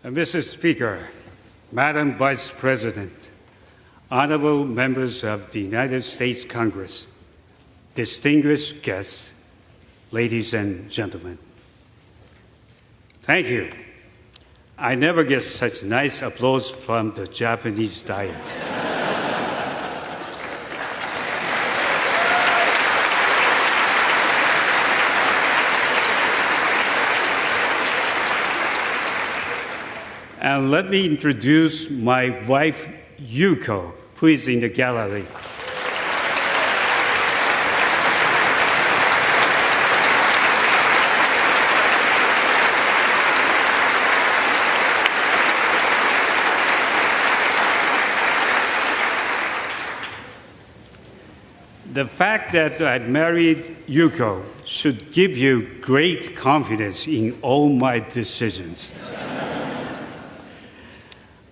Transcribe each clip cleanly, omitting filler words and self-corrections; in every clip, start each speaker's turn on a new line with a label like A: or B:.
A: Mr. Speaker, Madam Vice President, honorable members of the United States Congress, distinguished guests, ladies and gentlemen. Thank you. I never get such nice applause from the Japanese diet. And let me introduce my wife, Yuko, who is in the gallery. The fact that I married Yuko should give you great confidence in all my decisions.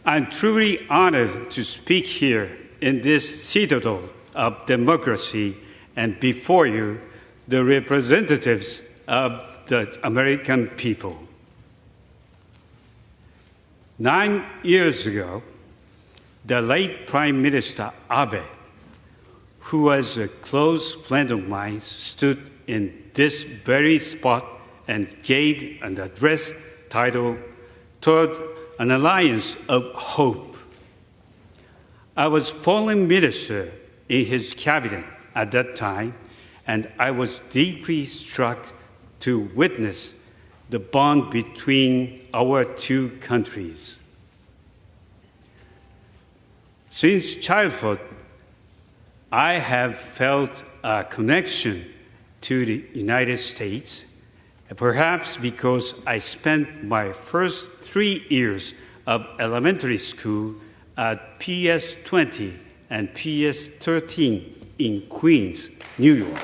A: I'm truly honored to speak here in this citadel of democracy and before you, the representatives of the American people. 9 years ago, the late Prime Minister Abe, who was a close friend of mine, stood in this very spot and gave an address titled Toward an Alliance of Hope. I was foreign minister in his cabinet at that time, and I was deeply struck to witness the bond between our two countries. Since childhood, I have felt a connection to the United States, perhaps because I spent my first 3 years of elementary school at PS 20 and PS 13 in Queens, New York.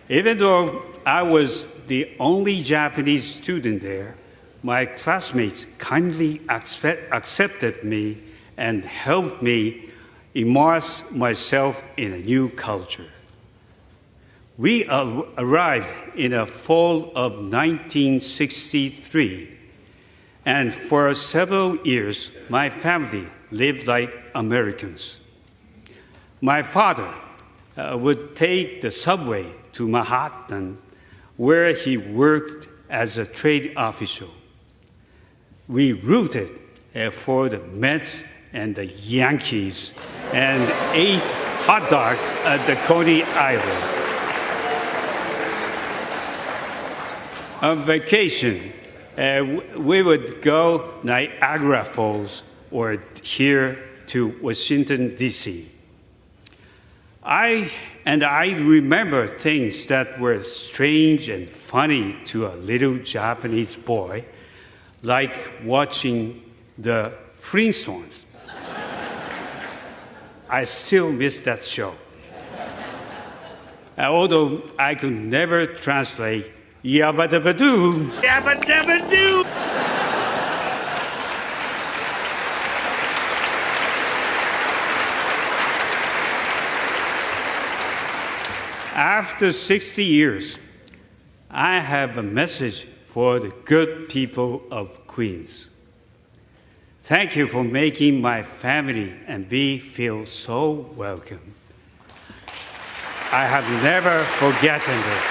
A: Even though I was the only Japanese student there, my classmates kindly accepted me and helped me immerse myself in a new culture. We arrived in the fall of 1963, and for several years, my family lived like Americans. My father would take the subway to Manhattan, where he worked as a trade official. We rooted for the Mets and the Yankees and ate hot dogs at the Coney Island. On vacation, we would go Niagara Falls or here to Washington, D.C. I remember things that were strange and funny to a little Japanese boy, like watching the Flintstones. I still miss that show. Although I could never translate yabba dabba doo, yabba dabba doo. After 60 years, I have a message for the good people of Queens. Thank you for making my family and me feel so welcome. I have never forgotten it.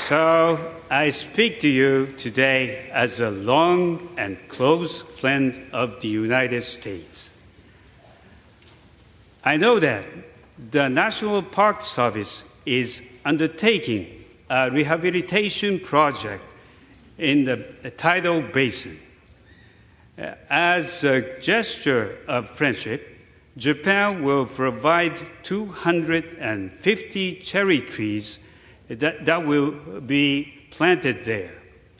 A: So I speak to you today as a long and close friend of the United States. I know that the National Park Service is undertaking a rehabilitation project in the tidal basin. As a gesture of friendship, Japan will provide 250 cherry trees that will be planted there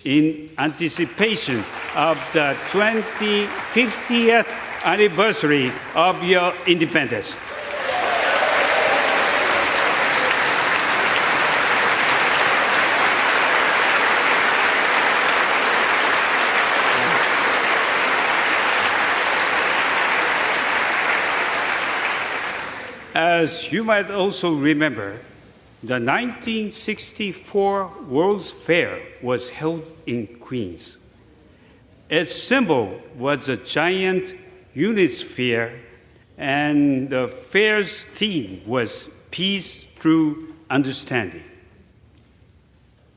A: in anticipation of the 50th anniversary of your independence. As you might also remember, the 1964 World's Fair was held in Queens. Its symbol was a giant unisphere, and the fair's theme was peace through understanding.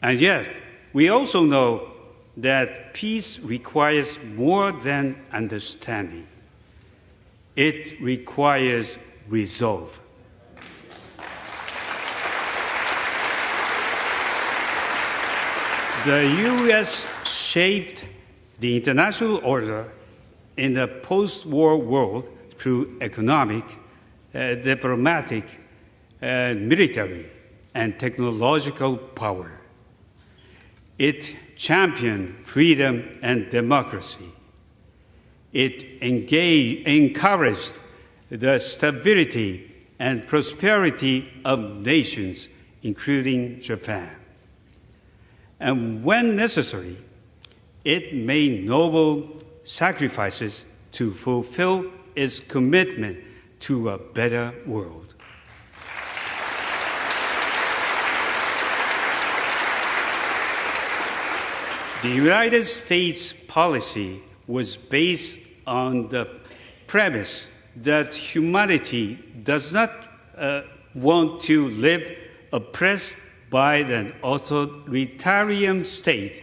A: And yet, we also know that peace requires more than understanding. It requires resolve. The U.S. shaped the international order in the post-war world through economic, diplomatic, military, and technological power. It championed freedom and democracy. It encouraged the stability and prosperity of nations, including Japan. And when necessary, it made noble sacrifices to fulfill its commitment to a better world. The United States policy was based on the premise that humanity does not want to live oppressed by an authoritarian state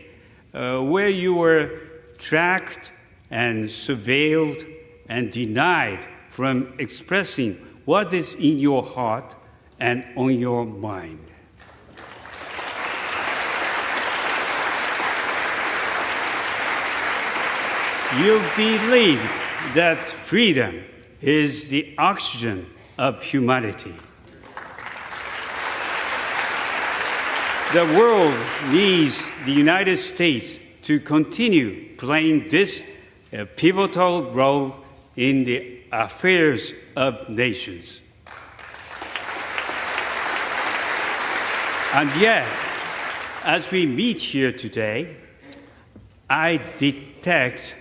A: where you were tracked and surveilled and denied from expressing what is in your heart and on your mind. You believe that freedom is the oxygen of humanity. The world needs the United States to continue playing this pivotal role in the affairs of nations. And yet, as we meet here today, I detect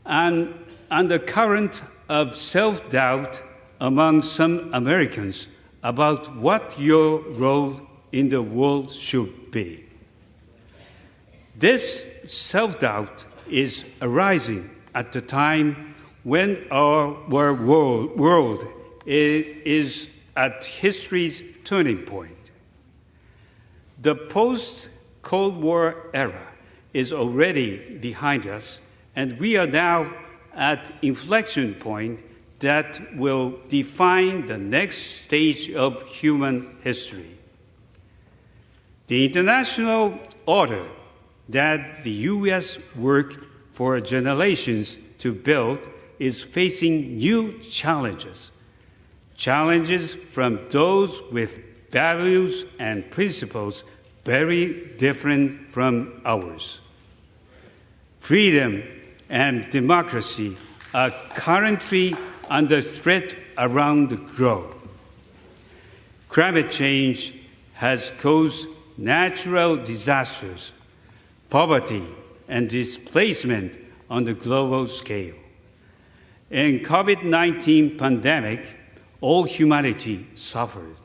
A: an undercurrent of self-doubt among some Americans about what your role in the world should be. This self-doubt is arising at the time when our world is at history's turning point. The post-Cold War era is already behind us, and we are now at inflection point that will define the next stage of human history. The international order that the U.S. worked for generations to build is facing new challenges, challenges from those with values and principles very different from ours. Freedom and democracy are currently under threat around the globe. Climate change has caused natural disasters, poverty, and displacement on the global scale. In COVID-19 pandemic, all humanity suffered.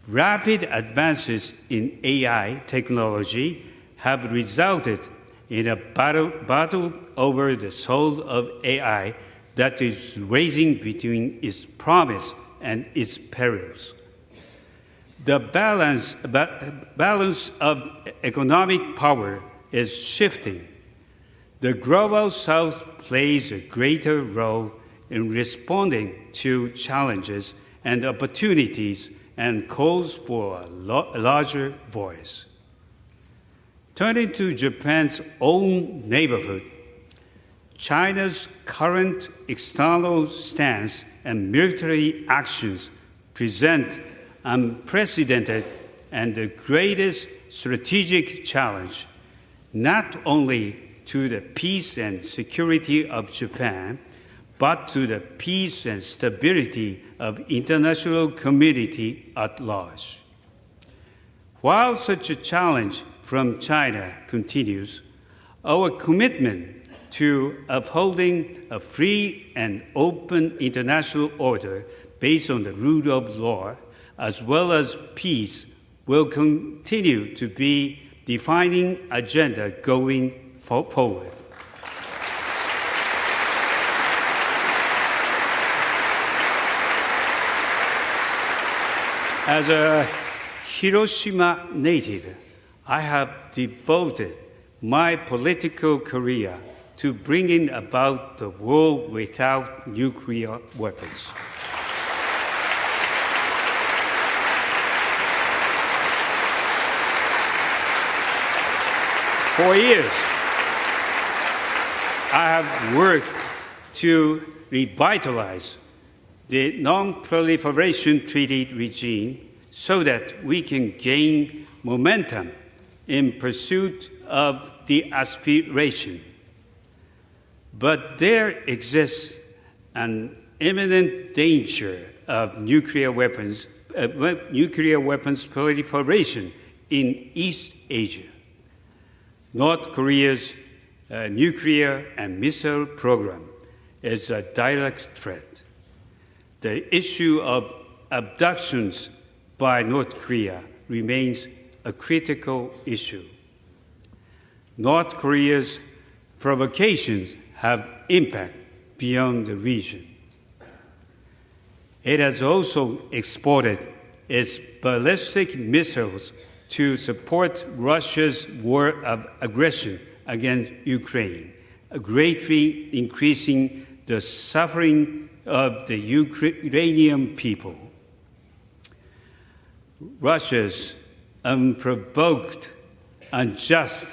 A: Rapid advances in AI technology have resulted in a battle over the soul of AI that is raging between its promise and its perils. The balance of economic power is shifting. The Global South plays a greater role in responding to challenges and opportunities and calls for a larger voice. Turning to Japan's own neighborhood, China's current external stance and military actions present unprecedented and the greatest strategic challenge, not only to the peace and security of Japan, but to the peace and stability of international community at large. While such a challenge from China continues, our commitment to upholding a free and open international order based on the rule of law, as well as peace, will continue to be defining agenda going forward. As a Hiroshima native, I have devoted my political career to bringing about the world without nuclear weapons. For years, I have worked to revitalize the Non-Proliferation Treaty regime so that we can gain momentum in pursuit of the aspiration. But there exists an imminent danger of nuclear weapons proliferation in East Asia. North Korea's nuclear and missile program is a direct threat. The issue of abductions by North Korea remains a critical issue. North Korea's provocations have impact beyond the region. It has also exported its ballistic missiles to support Russia's war of aggression against Ukraine, greatly increasing the suffering of the Ukrainian people. Russia's unprovoked, unjust,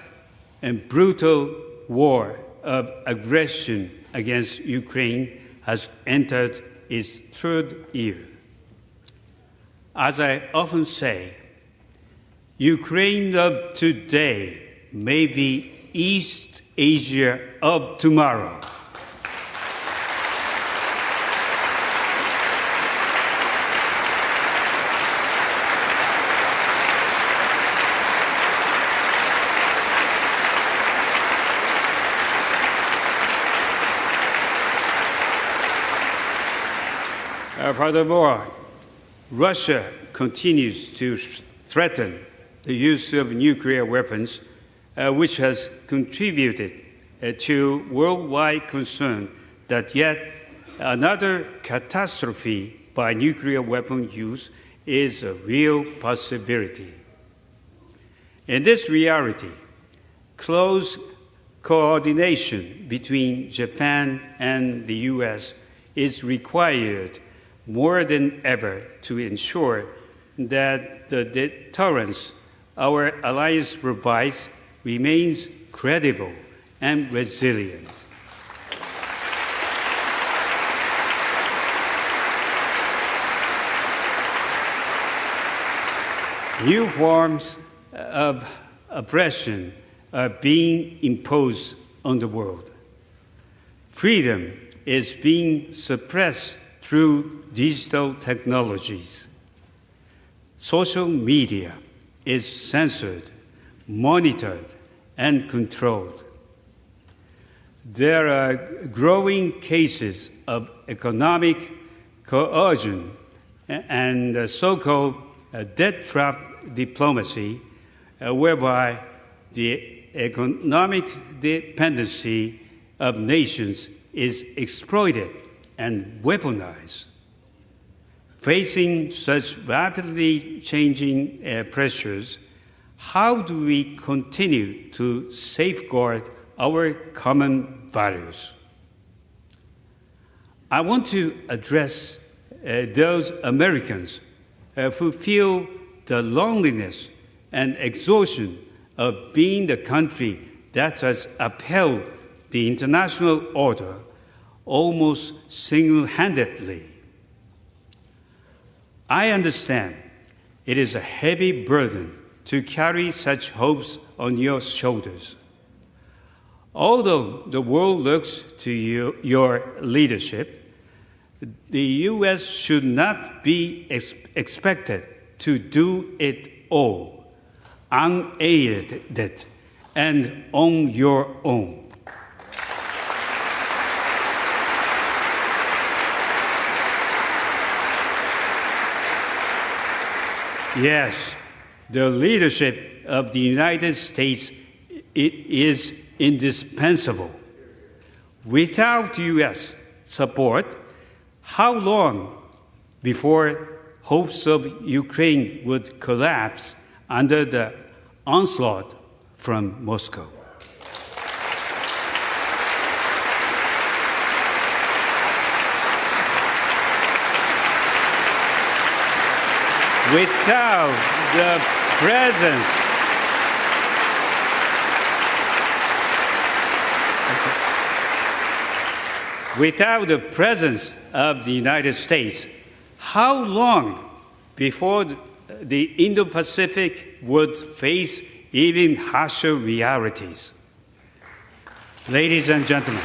A: and brutal war of aggression against Ukraine has entered its third year. As I often say, Ukraine of today may be East Asia of tomorrow. Furthermore, Russia continues to threaten the use of nuclear weapons, which has contributed to worldwide concern that yet another catastrophe by nuclear weapon use is a real possibility. In this reality, close coordination between Japan and the U.S. is required more than ever to ensure that the deterrence our alliance provides remains credible and resilient. New forms of oppression are being imposed on the world. Freedom is being suppressed through digital technologies. Social media is censored, monitored, and controlled. There are growing cases of economic coercion and so-called debt trap diplomacy, whereby the economic dependency of nations is exploited and weaponized. Facing such rapidly changing pressures, how do we continue to safeguard our common values? I want to address those Americans who feel the loneliness and exhaustion of being the country that has upheld the international order almost single-handedly. I understand it is a heavy burden to carry such hopes on your shoulders. Although the world looks to your leadership, the U.S. should not be expected to do it all, unaided and on your own. Yes, the leadership of the United States is indispensable. Without U.S. support, how long before hopes of Ukraine would collapse under the onslaught from Moscow? Without the presence of the United States, how long before the Indo-Pacific would face even harsher realities? Ladies and gentlemen,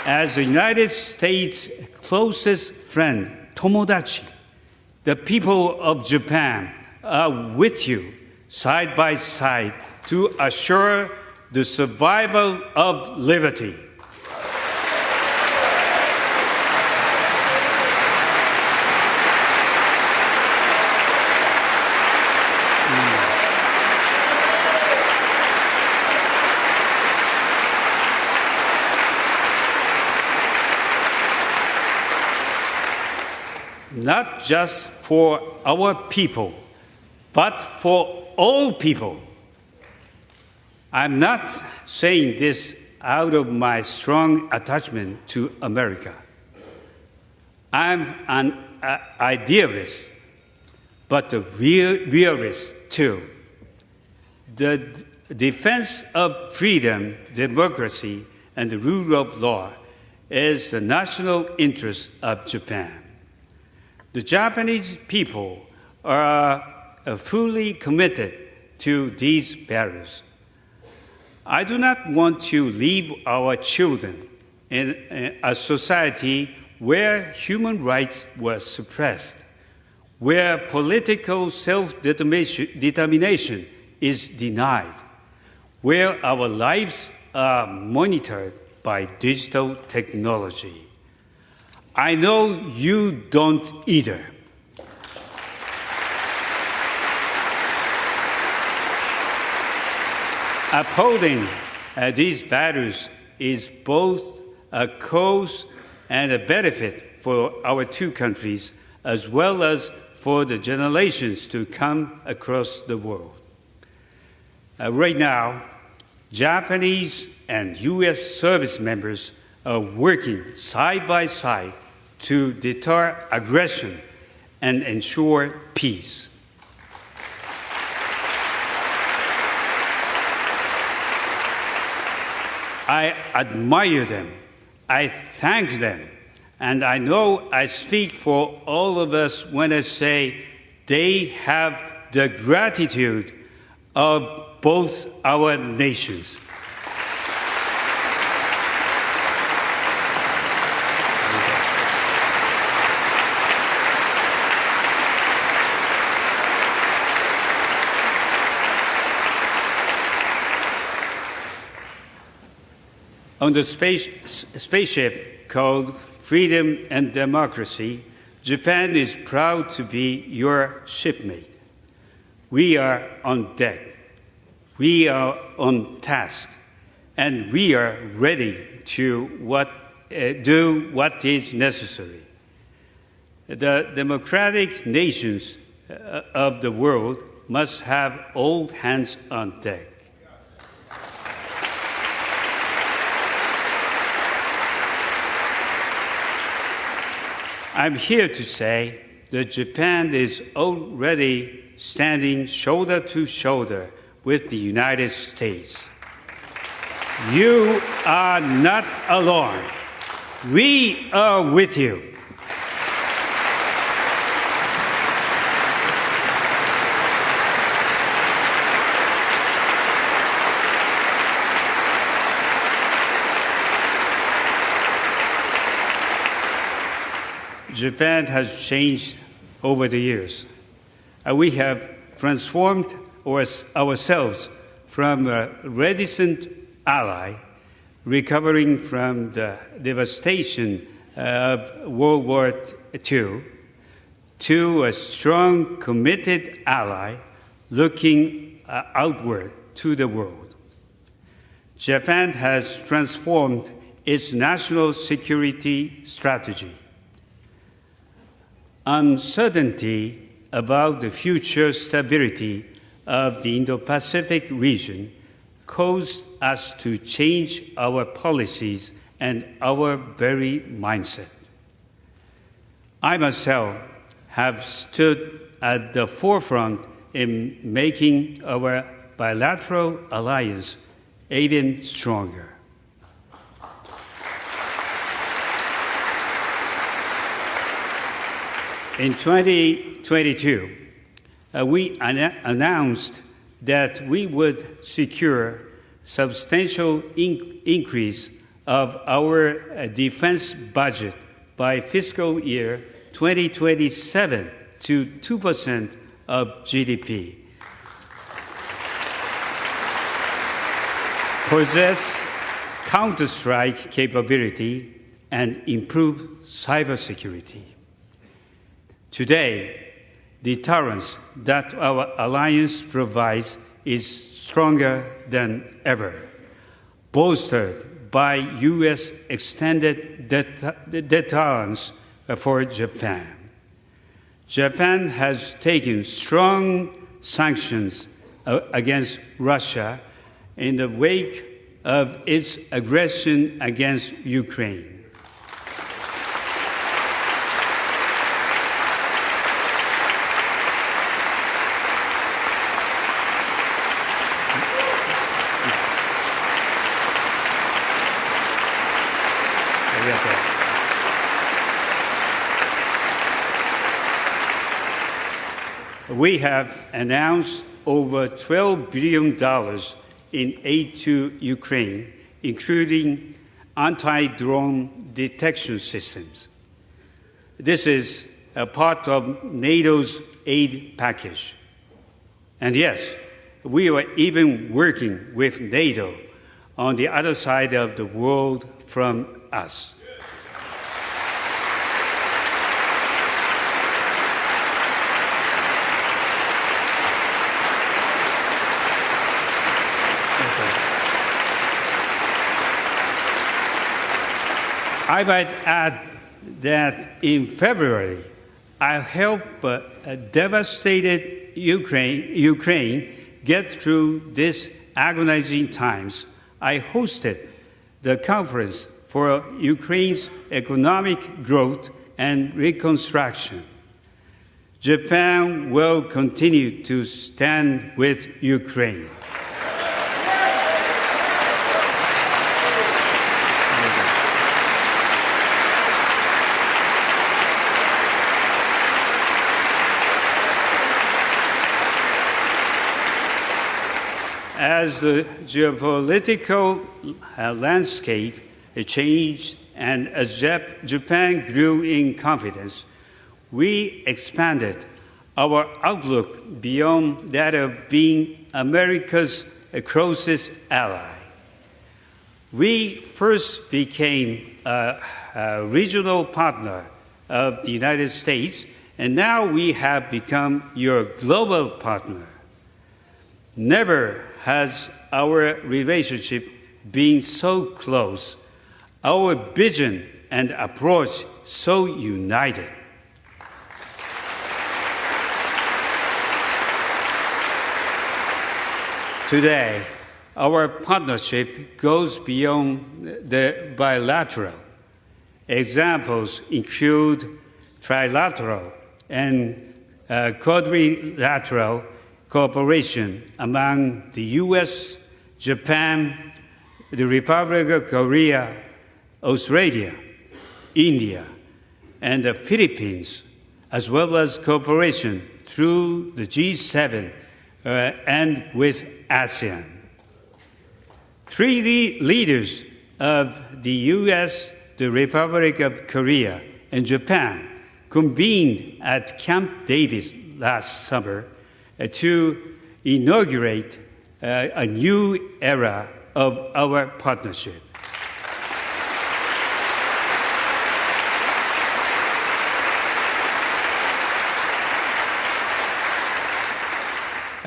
A: as the United States' closest friend, Tomodachi, the people of Japan are with you side by side to assure the survival of liberty. Not just for our people, but for all people. I'm not saying this out of my strong attachment to America. I'm an idealist, but a realist too. The defense of freedom, democracy, and the rule of law is the national interest of Japan. The Japanese people are fully committed to these values. I do not want to leave our children in a society where human rights were suppressed, where political self-determination is denied, where our lives are monitored by digital technology. I know you don't either. Upholding these values is both a cause and a benefit for our two countries, as well as for the generations to come across the world. Right now, Japanese and U.S. service members are working side by side to deter aggression and ensure peace. I admire them, I thank them, and I know I speak for all of us when I say they have the gratitude of both our nations. On the spaceship called Freedom and Democracy, Japan is proud to be your shipmate. We are on deck, we are on task, and we are ready to do what is necessary. The democratic nations of the world must have all hands on deck. I'm here to say that Japan is already standing shoulder to shoulder with the United States. You are not alone. We are with you. Japan has changed over the years. We have transformed ourselves from a reticent ally recovering from the devastation of World War II to a strong, committed ally looking outward to the world. Japan has transformed its national security strategy. Uncertainty about the future stability of the Indo-Pacific region caused us to change our policies and our very mindset. I myself have stood at the forefront in making our bilateral alliance even stronger. In 2022, we announced that we would secure substantial increase of our defense budget by fiscal year 2027 to 2% of GDP. Possess counter-strike capability and improve cybersecurity. Today, deterrence that our alliance provides is stronger than ever, bolstered by U.S. extended deterrence for Japan. Japan has taken strong sanctions against Russia in the wake of its aggression against Ukraine. We have announced over $12 billion in aid to Ukraine, including anti-drone detection systems. This is a part of NATO's aid package. And yes, we are even working with NATO on the other side of the world from us. I might add that in February, I helped a devastated Ukraine get through these agonizing times. I hosted the Conference for Ukraine's Economic Growth and Reconstruction. Japan will continue to stand with Ukraine. As the geopolitical landscape changed and as Japan grew in confidence, we expanded our outlook beyond that of being America's closest ally. We first became a regional partner of the United States, and now we have become your global partner. Never has our relationship been so close, our vision and approach so united. Today, our partnership goes beyond the bilateral. Examples include trilateral and quadrilateral cooperation among the U.S., Japan, the Republic of Korea, Australia, India, and the Philippines, as well as cooperation through the G7 and with ASEAN. Three leaders of the U.S., the Republic of Korea, and Japan convened at Camp Davis last summer to inaugurate a new era of our partnership.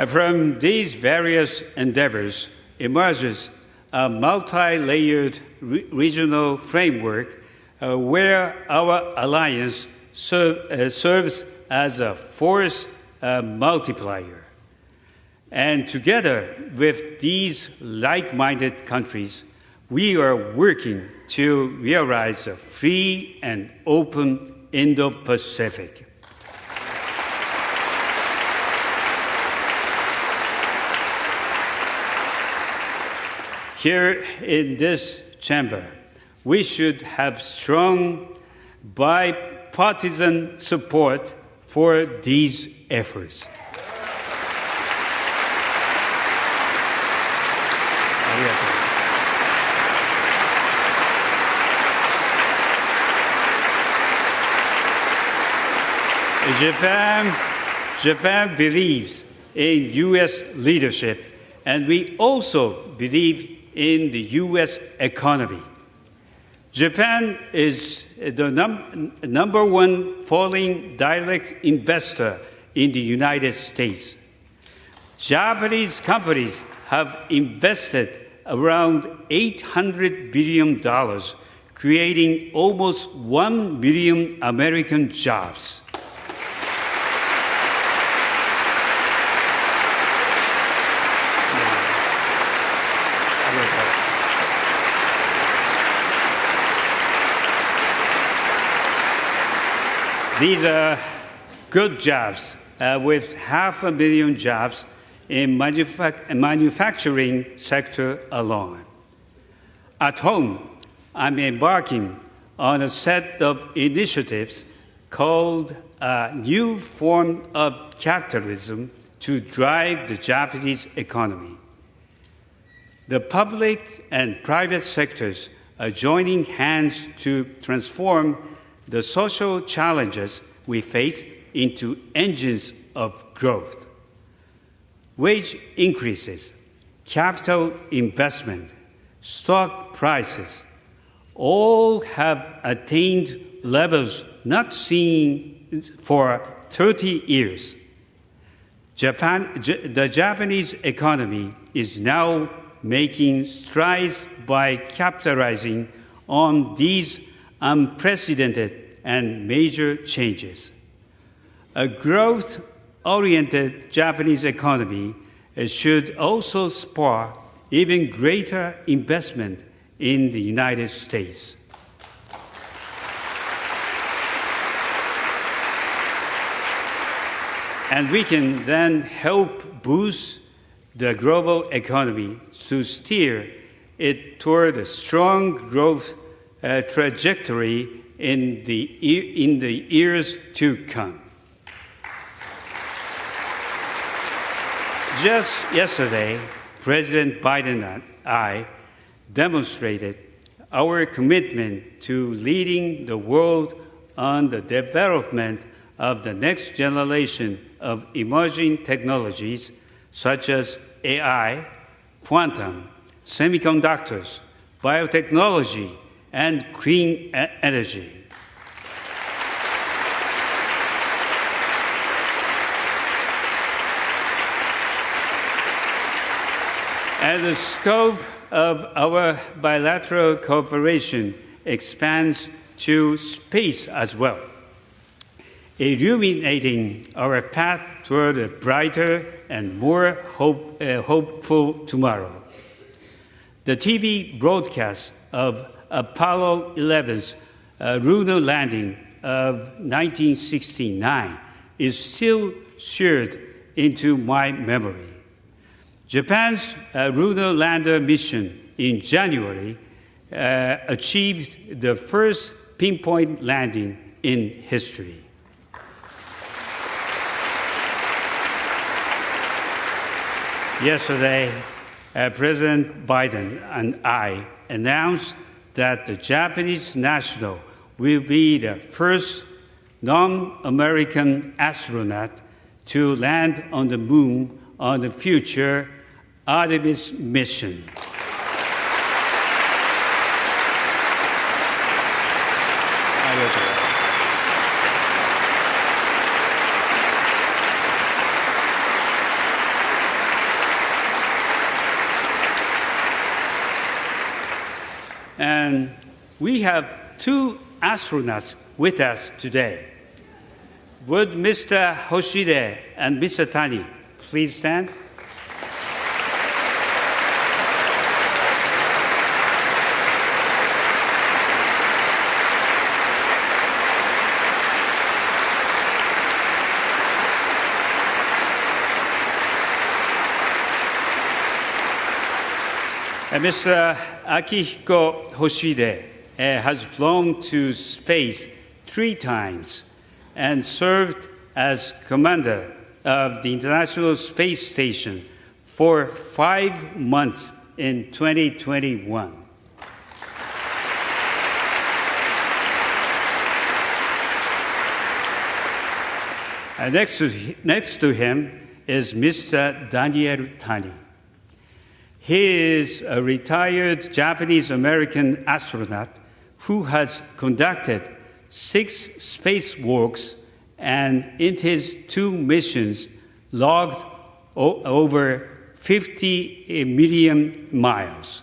A: From these various endeavors emerges a multi-layered regional framework where our alliance serves as a force multiplier. And together with these like-minded countries, we are working to realize a free and open Indo-Pacific. Here in this chamber, we should have strong bipartisan support for these efforts. Japan believes in U.S. leadership, and we also believe in the U.S. economy. Japan is the number one foreign direct investor in the United States. Japanese companies have invested around $800 billion, creating almost 1 million American jobs. These are good jobs, with 500,000 jobs in manufacturing sector alone. At home, I'm embarking on a set of initiatives called a new form of capitalism to drive the Japanese economy. The public and private sectors are joining hands to transform the social challenges we face into engines of growth. Wage increases, capital investment, stock prices all have attained levels not seen for 30 years. The Japanese economy is now making strides by capitalizing on these unprecedented and major changes. A growth-oriented Japanese economy should also spur even greater investment in the United States. And we can then help boost the global economy to steer it toward a strong growth trajectory in the years to come. Just yesterday, President Biden and I demonstrated our commitment to leading the world on the development of the next generation of emerging technologies such as AI, quantum, semiconductors, biotechnology, and clean energy. And the scope of our bilateral cooperation expands to space as well, illuminating our path toward a brighter and more hopeful tomorrow. The TV broadcast of Apollo 11's lunar landing of 1969 is still seared into my memory. Japan's lunar lander mission in January achieved the first pinpoint landing in history. Yesterday, President Biden and I announced that the Japanese national will be the first non-American astronaut to land on the moon on the future Artemis mission. And we have two astronauts with us today. Would Mr. Hoshide and Mr. Tani please stand? Mr. Akihiko Hoshide has flown to space 3 times and served as commander of the International Space Station for 5 months in 2021. And next to him is Mr. Daniel Tani. He is a retired Japanese-American astronaut who has conducted 6 spacewalks and in his 2 missions logged over 50 million miles.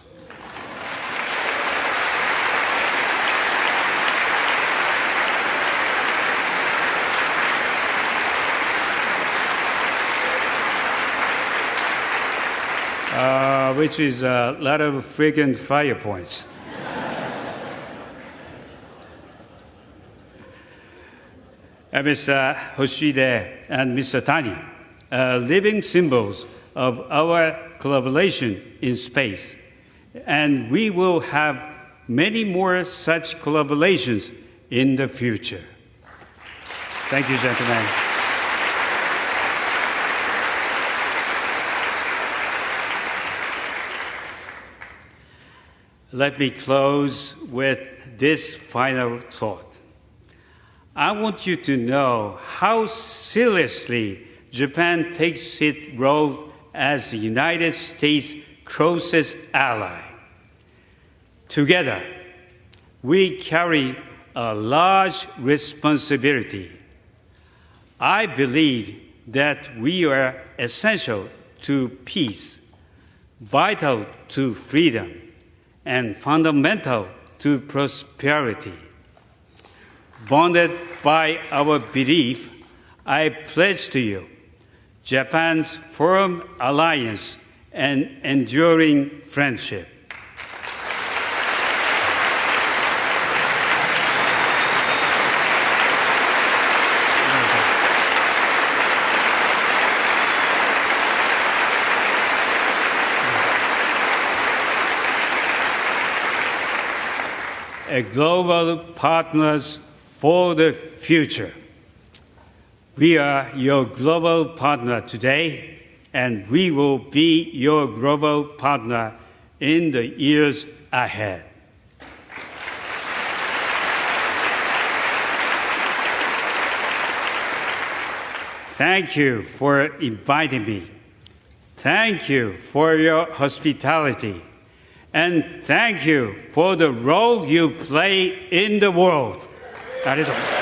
A: Which is a lot of frequent fire points. Mr. Hoshide and Mr. Tani are living symbols of our collaboration in space, and we will have many more such collaborations in the future. Thank you, gentlemen. Let me close with this final thought. I want you to know how seriously Japan takes its role as the United States' closest ally. Together, we carry a large responsibility. I believe that we are essential to peace, vital to freedom, and fundamental to prosperity. Bonded by our belief, I pledge to you Japan's firm alliance and enduring friendship. A global partners for the future. We are your global partner today, and we will be your global partner in the years ahead. Thank you for inviting me. Thank you for your hospitality. And thank you for the role you play in the world. ありがとう。